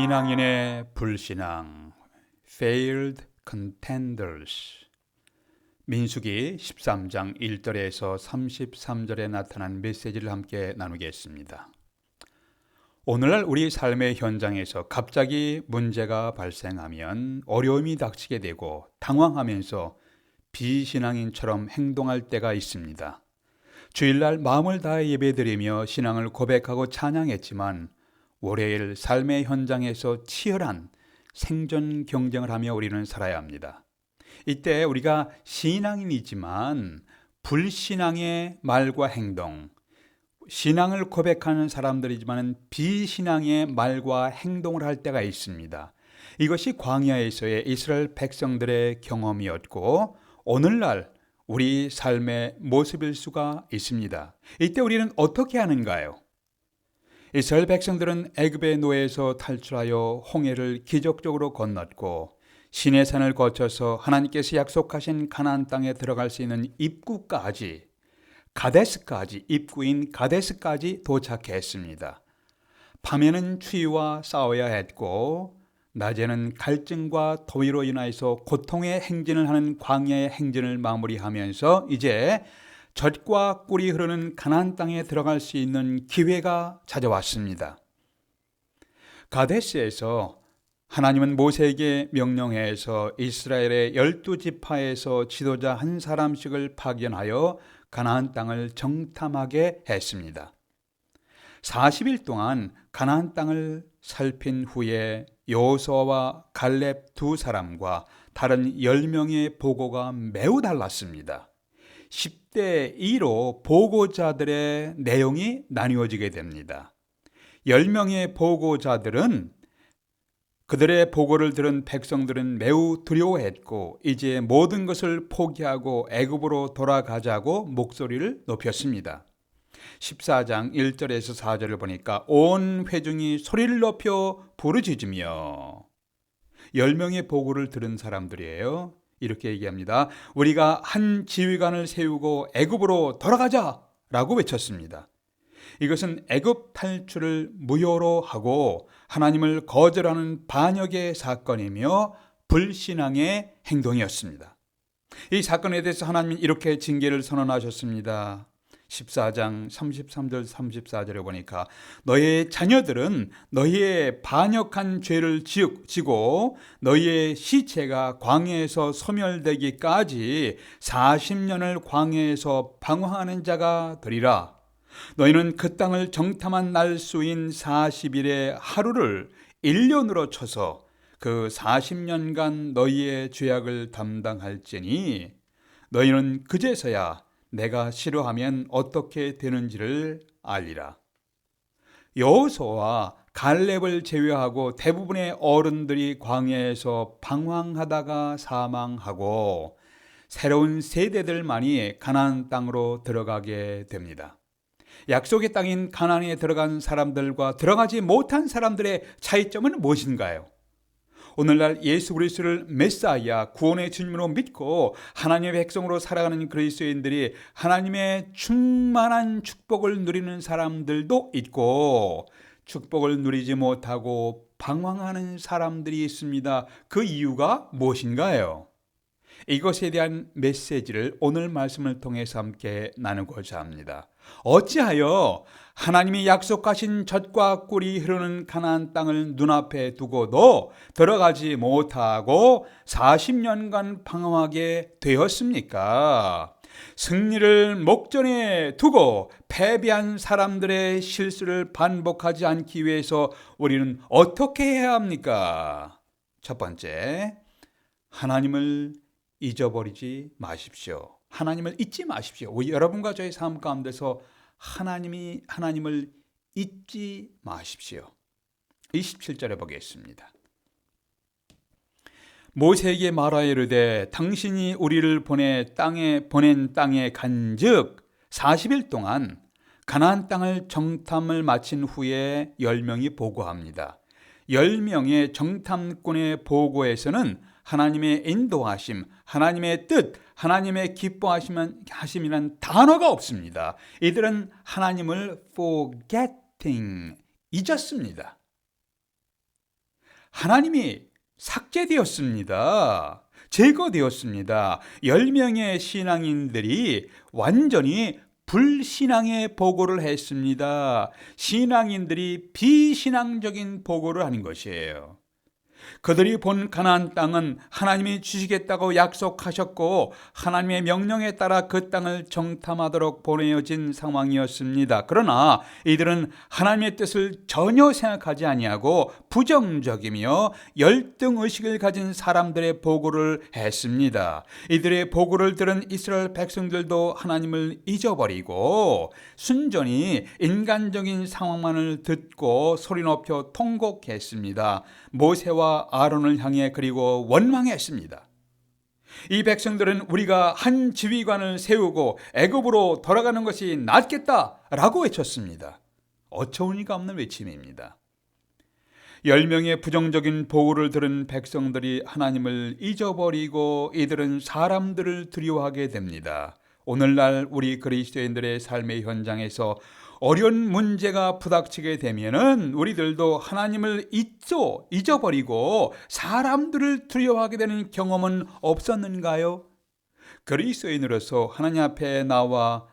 신앙인의 불신앙 Failed Contenders. 민수기 13장 1절에서 33절에 나타난 메시지를 함께 나누겠습니다. 오늘날 우리 삶의 현장에서 갑자기 문제가 발생하면 어려움이 닥치게 되고 당황하면서 비신앙인처럼 행동할 때가 있습니다. 주일날 마음을 다해 예배드리며 신앙을 고백하고 찬양했지만 월요일 삶의 현장에서 치열한 생존 경쟁을 하며 우리는 살아야 합니다. 이때 우리가 신앙인이지만 불신앙의 말과 행동, 신앙을 고백하는 사람들이지만 비신앙의 말과 행동을 할 때가 있습니다. 이것이 광야에서의 이스라엘 백성들의 경험이었고 오늘날 우리 삶의 모습일 수가 있습니다. 이때 우리는 어떻게 하는가요? 이스라엘 백성들은 애굽의 노예에서 탈출하여 홍해를 기적적으로 건넜고 시내산을 거쳐서 하나님께서 약속하신 가나안 땅에 들어갈 수 있는 입구까지 입구인 가데스까지 도착했습니다. 밤에는 추위와 싸워야 했고 낮에는 갈증과 더위로 인하여서 고통의 행진을 하는 광야의 행진을 마무리하면서 이제 젖과 꿀이 흐르는 가나안 땅에 들어갈 수 있는 기회가 찾아왔습니다. 가데스에서 하나님은 모세에게 명령해서 이스라엘의 12지파에서 지도자 한 사람씩을 파견하여 가나안 땅을 정탐하게 했습니다. 40일 동안 가나안 땅을 살핀 후에 여호수아와 갈렙 두 사람과 다른 10명의 보고가 매우 달랐습니다. 10대 2로 보고자들의 내용이 나뉘어지게 됩니다. 10명의 보고자들은 그들의 보고를 들은 백성들은 매우 두려워했고 이제 모든 것을 포기하고 애굽으로 돌아가자고 목소리를 높였습니다. 14장 1절에서 4절을 보니까 온 회중이 소리를 높여 부르짖으며 10명의 보고를 들은 사람들이에요. 이렇게 얘기합니다. 우리가 한 지휘관을 세우고 애굽으로 돌아가자라고 외쳤습니다. 이것은 애굽 탈출을 무효로 하고 하나님을 거절하는 반역의 사건이며 불신앙의 행동이었습니다. 이 사건에 대해서 하나님은 이렇게 징계를 선언하셨습니다. 14장 33절 34절에 보니까 너희의 자녀들은 너희의 반역한 죄를 지고 너희의 시체가 광야에서 소멸되기까지 40년을 광야에서 방황하는 자가 되리라. 너희는 그 땅을 정탐한 날 수인 40일의 하루를 1년으로 쳐서 그 40년간 너희의 죄악을 담당할지니 너희는 그제서야 내가 싫어하면 어떻게 되는지를 알리라. 여호수아와 갈렙을 제외하고 대부분의 어른들이 광야에서 방황하다가 사망하고 새로운 세대들만이 가나안 땅으로 들어가게 됩니다. 약속의 땅인 가나안에 들어간 사람들과 들어가지 못한 사람들의 차이점은 무엇인가요? 오늘날 예수 그리스도를 메시아 구원의 주님으로 믿고 하나님의 백성으로 살아가는 그리스도인들이 하나님의 충만한 축복을 누리는 사람들도 있고 축복을 누리지 못하고 방황하는 사람들이 있습니다. 그 이유가 무엇인가요? 이것에 대한 메시지를 오늘 말씀을 통해서 함께 나누고자 합니다. 어찌하여 하나님이 약속하신 젖과 꿀이 흐르는 가나안 땅을 눈앞에 두고도 들어가지 못하고 40년간 방황하게 되었습니까? 승리를 목전에 두고 패배한 사람들의 실수를 반복하지 않기 위해서 우리는 어떻게 해야 합니까? 첫 번째, 하나님을 잊어버리지 마십시오. 하나님을 잊지 마십시오. 여러분과 저의 삶 가운데서 하나님을 잊지 마십시오. 27절에 보겠습니다. 모세에게 말하여 이르되 당신이 우리를 보낸 땅에 간즉 40일 동안 가나안 땅을 정탐을 마친 후에 10명이 보고합니다. 10명의 정탐꾼의 보고에서는 하나님의 인도하심, 하나님의 뜻, 하나님의 기뻐하심이라는 단어가 없습니다. 이들은 하나님을 forgetting, 잊었습니다. 하나님이 삭제되었습니다. 제거되었습니다. 10명의 신앙인들이 완전히 불신앙의 보고를 했습니다. 신앙인들이 비신앙적인 보고를 하는 것이에요. 그들이 본 가나안 땅은 하나님이 주시겠다고 약속하셨고 하나님의 명령에 따라 그 땅을 정탐하도록 보내어진 상황이었습니다. 그러나 이들은 하나님의 뜻을 전혀 생각하지 아니하고 부정적이며 열등의식을 가진 사람들의 보고를 했습니다. 이들의 보고를 들은 이스라엘 백성들도 하나님을 잊어버리고 순전히 인간적인 상황만을 듣고 소리 높여 통곡했습니다. 모세와 아론을 향해 그리고 원망했습니다. 이 백성들은 우리가 한 지휘관을 세우고 애굽으로 돌아가는 것이 낫겠다라고 외쳤습니다. 어처구니가 없는 외침입니다. 10명의 부정적인 보고를 들은 백성들이 하나님을 잊어버리고 이들은 사람들을 두려워하게 됩니다. 오늘날 우리 그리스도인들의 삶의 현장에서 어려운 문제가 부닥치게 되면은 우리들도 하나님을 잊어버리고 사람들을 두려워하게 되는 경험은 없었는가요? 그리스도인으로서 하나님 앞에 나와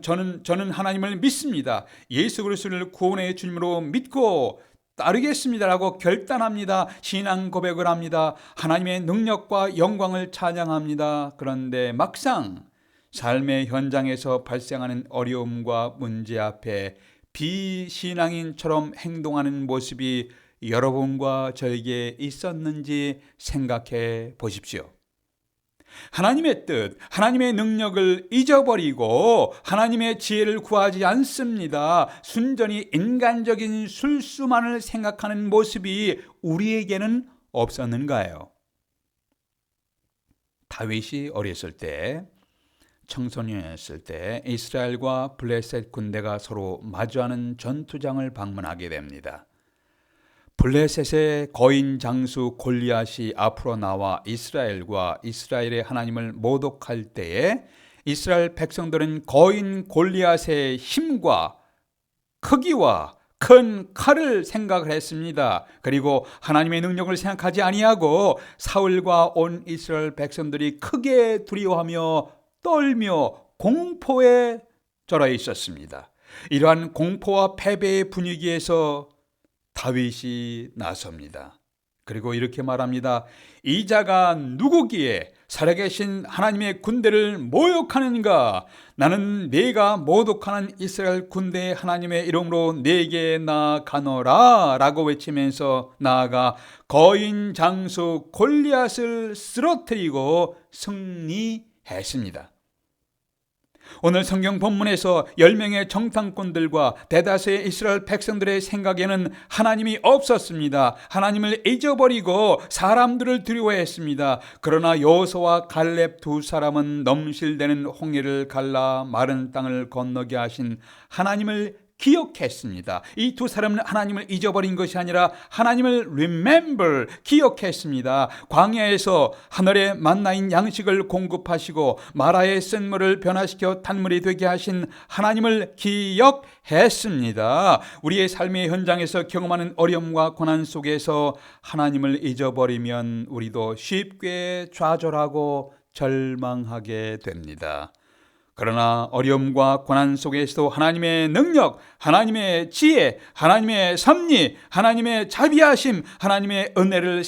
저는 하나님을 믿습니다. 예수 그리스도를 구원의 주님으로 믿고 따르겠습니다라고 결단합니다. 신앙 고백을 합니다. 하나님의 능력과 영광을 찬양합니다. 그런데 막상 삶의 현장에서 발생하는 어려움과 문제 앞에 비신앙인처럼 행동하는 모습이 여러분과 저에게 있었는지 생각해 보십시오. 하나님의 뜻, 하나님의 능력을 잊어버리고 하나님의 지혜를 구하지 않습니다. 순전히 인간적인 술수만을 생각하는 모습이 우리에게는 없었는가요? 다윗이 어렸을 때, 청소년이었을 때 이스라엘과 블레셋 군대가 서로 마주하는 전투장을 방문하게 됩니다. 블레셋의 거인 장수 골리앗이 앞으로 나와 이스라엘과 이스라엘의 하나님을 모독할 때에 이스라엘 백성들은 거인 골리앗의 힘과 크기와 큰 칼을 생각을 했습니다. 그리고 하나님의 능력을 생각하지 아니하고 사울과 온 이스라엘 백성들이 크게 두려워하며 떨며 공포에 절하 있었습니다. 이러한 공포와 패배의 분위기에서 다윗이 나섭니다. 그리고 이렇게 말합니다. 이 자가 누구기에 살아계신 하나님의 군대를 모욕하는가? 나는 네가 모독하는 이스라엘 군대의 하나님의 이름으로 네게 나아가노라 라고 외치면서 나아가 거인 장수 골리앗을 쓰러뜨리고 승리했습니다. 오늘 성경 본문에서 10명의 정탐꾼들과 대다수의 이스라엘 백성들의 생각에는 하나님이 없었습니다. 하나님을 잊어버리고 사람들을 두려워했습니다. 그러나 여호수아와 갈렙 두 사람은 넘실대는 홍해를 갈라 마른 땅을 건너게 하신 하나님을 기억했습니다. 이 두 사람은 하나님을 잊어버린 것이 아니라 하나님을 remember, 기억했습니다. 광야에서 하늘의 만나인 양식을 공급하시고 마라의 쓴물을 변화시켜 단물이 되게 하신 하나님을 기억했습니다. 우리의 삶의 현장에서 경험하는 어려움과 고난 속에서 하나님을 잊어버리면 우리도 쉽게 좌절하고 절망하게 됩니다. 그러나 어려움과 고난 속에서도 하나님의 능력, 하나님의 지혜, 하나님의 섭리, 하나님의 자비하심, 하나님의 은혜를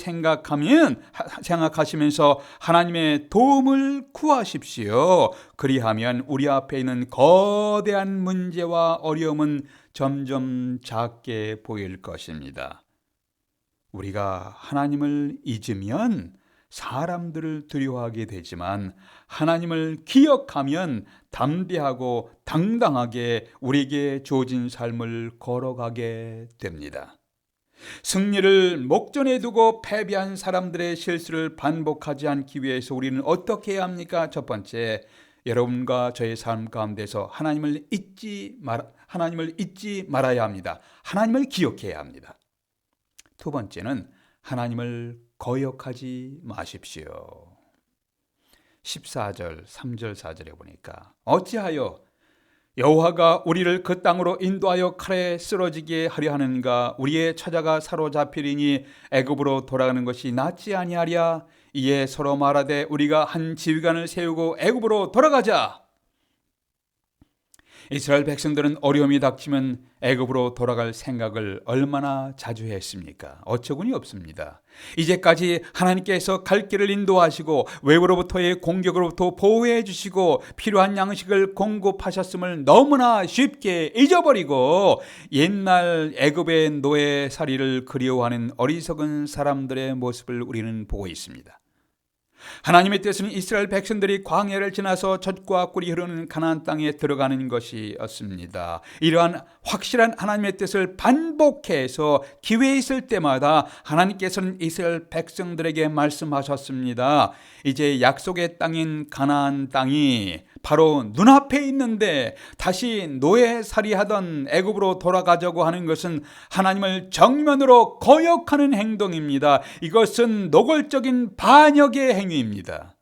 생각하시면서 하나님의 도움을 구하십시오. 그리하면 우리 앞에 있는 거대한 문제와 어려움은 점점 작게 보일 것입니다. 우리가 하나님을 잊으면 사람들을 두려워하게 되지만 하나님을 기억하면 담대하고 당당하게 우리에게 주어진 삶을 걸어가게 됩니다. 승리를 목전에 두고 패배한 사람들의 실수를 반복하지 않기 위해서 우리는 어떻게 해야 합니까? 첫 번째, 여러분과 저의 삶 가운데서 하나님을 잊지 말아야 합니다. 하나님을 기억해야 합니다. 두 번째는 하나님을 거역하지 마십시오. 14절, 3절, 4절에 보니까 어찌하여 여호와가 우리를 그 땅으로 인도하여 칼에 쓰러지게 하려 하는가? 우리의 처자가 사로잡히리니 애굽으로 돌아가는 것이 낫지 아니하랴? 이에 서로 말하되 우리가 한 지휘관을 세우고 애굽으로 돌아가자. 이스라엘 백성들은 어려움이 닥치면 애굽으로 돌아갈 생각을 얼마나 자주 했습니까? 어처구니 없습니다. 이제까지 하나님께서 갈 길을 인도하시고 외부로부터의 공격으로부터 보호해 주시고 필요한 양식을 공급하셨음을 너무나 쉽게 잊어버리고 옛날 애굽의 노예살이를 그리워하는 어리석은 사람들의 모습을 우리는 보고 있습니다. 하나님의 뜻은 이스라엘 백성들이 광야를 지나서 젖과 꿀이 흐르는 가나안 땅에 들어가는 것이었습니다. 이러한 확실한 하나님의 뜻을 반복해서 기회 있을 때마다 하나님께서는 이스라엘 백성들에게 말씀하셨습니다. 이제 약속의 땅인 가나안 땅이 바로 눈앞에 있는데 다시 노예살이하던 애굽으로 돌아가자고 하는 것은 하나님을 정면으로 거역하는 행동입니다. 이것은 노골적인 반역의 행위입니다.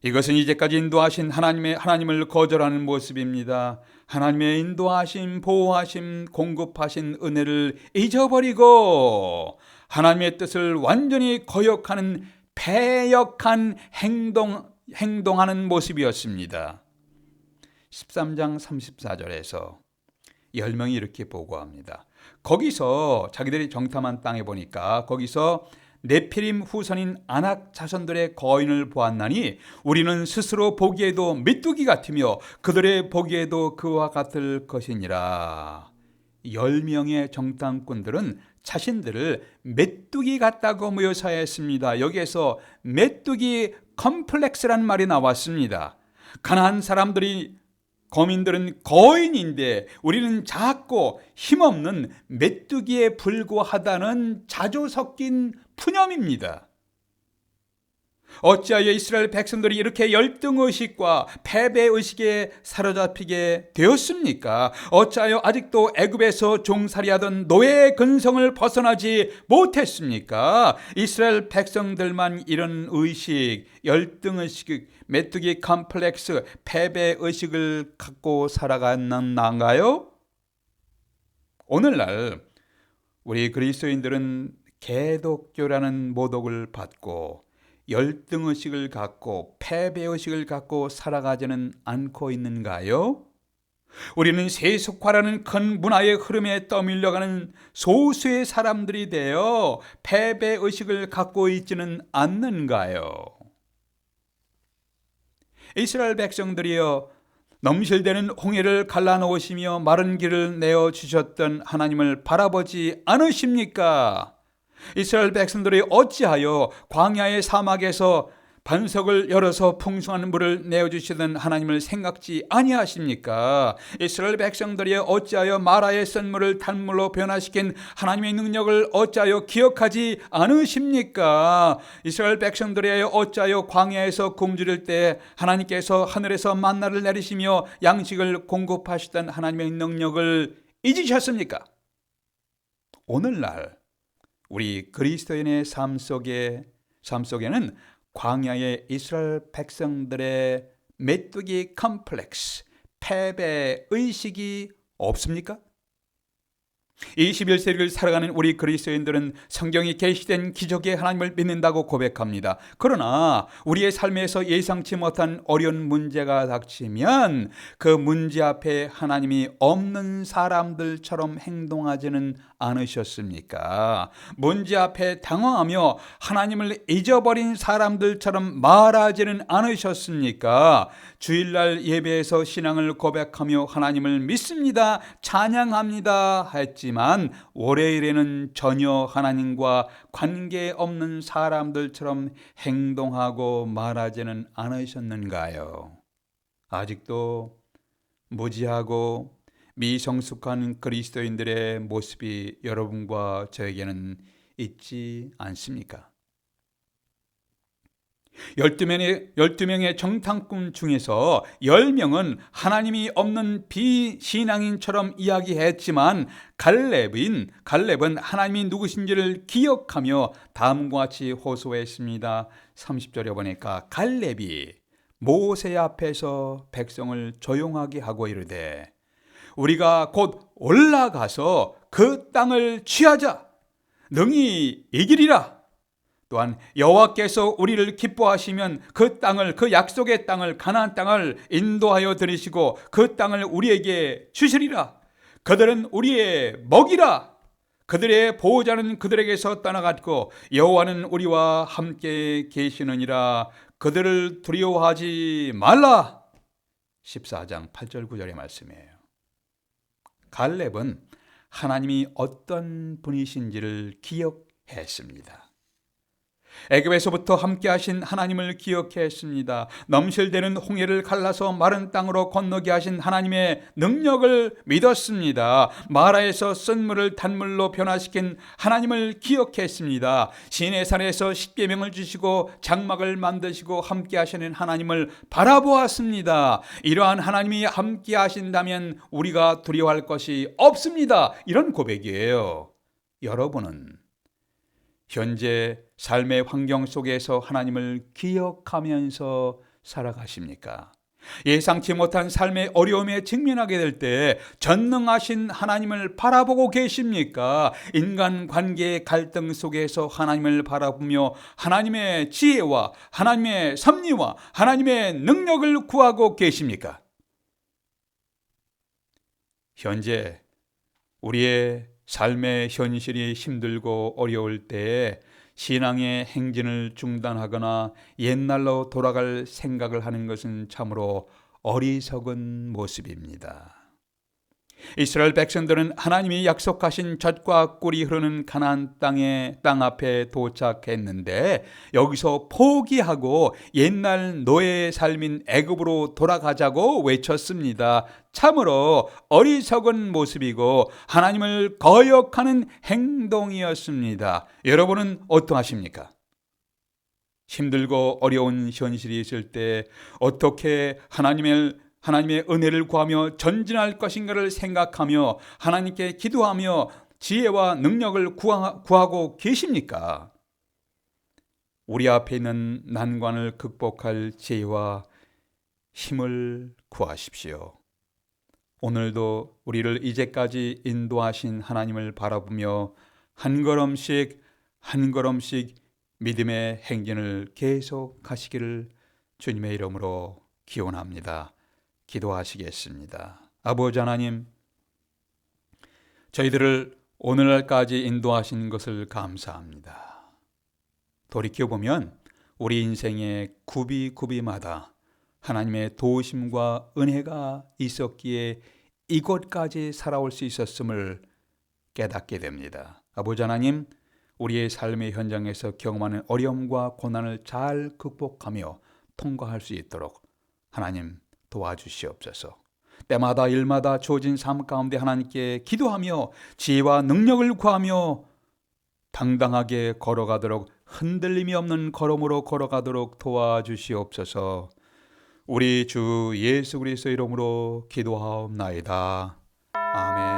이것은 이제까지 인도하신 하나님을 거절하는 모습입니다. 하나님의 인도하심, 보호하심, 공급하신 은혜를 잊어버리고 하나님의 뜻을 완전히 거역하는 패역한 행동하는 모습이었습니다. 13장 34절에서 10명이 이렇게 보고합니다. 거기서 자기들이 정탐한 땅에 보니까 거기서 네피림 후손인 아낙 자손들의 거인을 보았나니 우리는 스스로 보기에도 메뚜기 같으며 그들의 보기에도 그와 같을 것이니라. 10명의 정탐꾼들은 자신들을 메뚜기 같다고 묘사했습니다. 여기에서 메뚜기 컴플렉스란 말이 나왔습니다. 가나안 거민들은 거인인데 우리는 작고 힘없는 메뚜기에 불과하다는 자주 섞인 푸념입니다. 어찌하여 이스라엘 백성들이 이렇게 열등의식과 패배의식에 사로잡히게 되었습니까? 어찌하여 아직도 애굽에서 종살이하던 노예의 근성을 벗어나지 못했습니까? 이스라엘 백성들만 이런 의식, 열등의식, 메뚜기 컴플렉스, 패배의식을 갖고 살아갔는가요? 오늘날 우리 그리스도인들은 개독교라는 모독을 받고 열등의식을 갖고 패배의식을 갖고 살아가지는 않고 있는가요? 우리는 세속화라는 큰 문화의 흐름에 떠밀려가는 소수의 사람들이 되어 패배의식을 갖고 있지는 않는가요? 이스라엘 백성들이여 넘실대는 홍해를 갈라놓으시며 마른 길을 내어주셨던 하나님을 바라보지 않으십니까? 이스라엘 백성들이 어찌하여 광야의 사막에서 반석을 열어서 풍성한 물을 내어주시던 하나님을 생각지 아니하십니까? 이스라엘 백성들이 어찌하여 마라의 쓴물을 단물로 변화시킨 하나님의 능력을 어찌하여 기억하지 않으십니까? 이스라엘 백성들이 어찌하여 광야에서 굶주릴 때 하나님께서 하늘에서 만나를 내리시며 양식을 공급하시던 하나님의 능력을 잊으셨습니까? 오늘날 우리 그리스도인의 삶 속에는 광야의 이스라엘 백성들의 메뚜기 컴플렉스, 패배 의식이 없습니까? 21세기를 살아가는 우리 그리스도인들은 성경이 계시된 기적의 하나님을 믿는다고 고백합니다. 그러나 우리의 삶에서 예상치 못한 어려운 문제가 닥치면 그 문제 앞에 하나님이 없는 사람들처럼 행동하지는 않으셨습니까? 문제 앞에 당황하며 하나님을 잊어버린 사람들처럼 말하지는 않으셨습니까? 주일날 예배에서 신앙을 고백하며 하나님을 믿습니다, 찬양합니다 했지만 월요일에는 전혀 하나님과 관계없는 사람들처럼 행동하고 말하지는 않으셨는가요? 아직도 무지하고 미성숙한 그리스도인들의 모습이 여러분과 저에게는 있지 않습니까? 12명의 정탐꾼 중에서 10명은 하나님이 없는 비신앙인처럼 이야기했지만 갈렙은 하나님이 누구신지를 기억하며 다음과 같이 호소했습니다. 30절에 보니까 갈렙이 모세 앞에서 백성을 조용하게 하고 이르되 우리가 곧 올라가서 그 땅을 취하자. 능히 이기리라. 또한 여호와께서 우리를 기뻐하시면 그 땅을, 그 약속의 땅을, 가나안 땅을 인도하여 들이시고 그 땅을 우리에게 주시리라. 그들은 우리의 먹이라. 그들의 보호자는 그들에게서 떠나갔고 여호와는 우리와 함께 계시느니라. 그들을 두려워하지 말라. 14장 8절 9절의 말씀이에요. 갈렙은 하나님이 어떤 분이신지를 기억했습니다. 애굽에서부터 함께 하신 하나님을 기억했습니다. 넘실대는 홍해를 갈라서 마른 땅으로 건너게 하신 하나님의 능력을 믿었습니다. 마라에서 쓴 물을 단물로 변화시킨 하나님을 기억했습니다. 시내산에서 십계명을 주시고 장막을 만드시고 함께 하시는 하나님을 바라보았습니다. 이러한 하나님이 함께 하신다면 우리가 두려워할 것이 없습니다. 이런 고백이에요. 여러분은 현재 삶의 환경 속에서 하나님을 기억하면서 살아가십니까? 예상치 못한 삶의 어려움에 직면하게 될 때 전능하신 하나님을 바라보고 계십니까? 인간관계의 갈등 속에서 하나님을 바라보며 하나님의 지혜와 하나님의 섭리와 하나님의 능력을 구하고 계십니까? 현재 우리의 삶의 현실이 힘들고 어려울 때에 신앙의 행진을 중단하거나 옛날로 돌아갈 생각을 하는 것은 참으로 어리석은 모습입니다. 이스라엘 백성들은 하나님이 약속하신 젖과 꿀이 흐르는 가나안 땅 앞에 도착했는데 여기서 포기하고 옛날 노예의 삶인 애굽으로 돌아가자고 외쳤습니다. 참으로 어리석은 모습이고 하나님을 거역하는 행동이었습니다. 여러분은 어떠하십니까? 힘들고 어려운 현실이 있을 때 어떻게 하나님의 은혜를 구하며 전진할 것인가를 생각하며 하나님께 기도하며 지혜와 능력을 구하고 계십니까? 우리 앞에 있는 난관을 극복할 지혜와 힘을 구하십시오. 오늘도 우리를 이제까지 인도하신 하나님을 바라보며 한 걸음씩 한 걸음씩 믿음의 행진을 계속하시기를 주님의 이름으로 기원합니다. 기도하시겠습니다. 아버지 하나님, 저희들을 오늘날까지 인도하신 것을 감사합니다. 돌이켜보면 우리 인생의 굽이굽이마다 하나님의 도우심과 은혜가 있었기에 이곳까지 살아올 수 있었음을 깨닫게 됩니다. 아버지 하나님, 우리의 삶의 현장에서 경험하는 어려움과 고난을 잘 극복하며 통과할 수 있도록 하나님 도와주시옵소서. 때마다 일마다 주어진 삶 가운데 하나님께 기도하며 지혜와 능력을 구하며 당당하게 걸어가도록 흔들림이 없는 걸음으로 걸어가도록 도와주시옵소서. 우리 주 예수 그리스도 이름으로 기도하옵나이다. 아멘.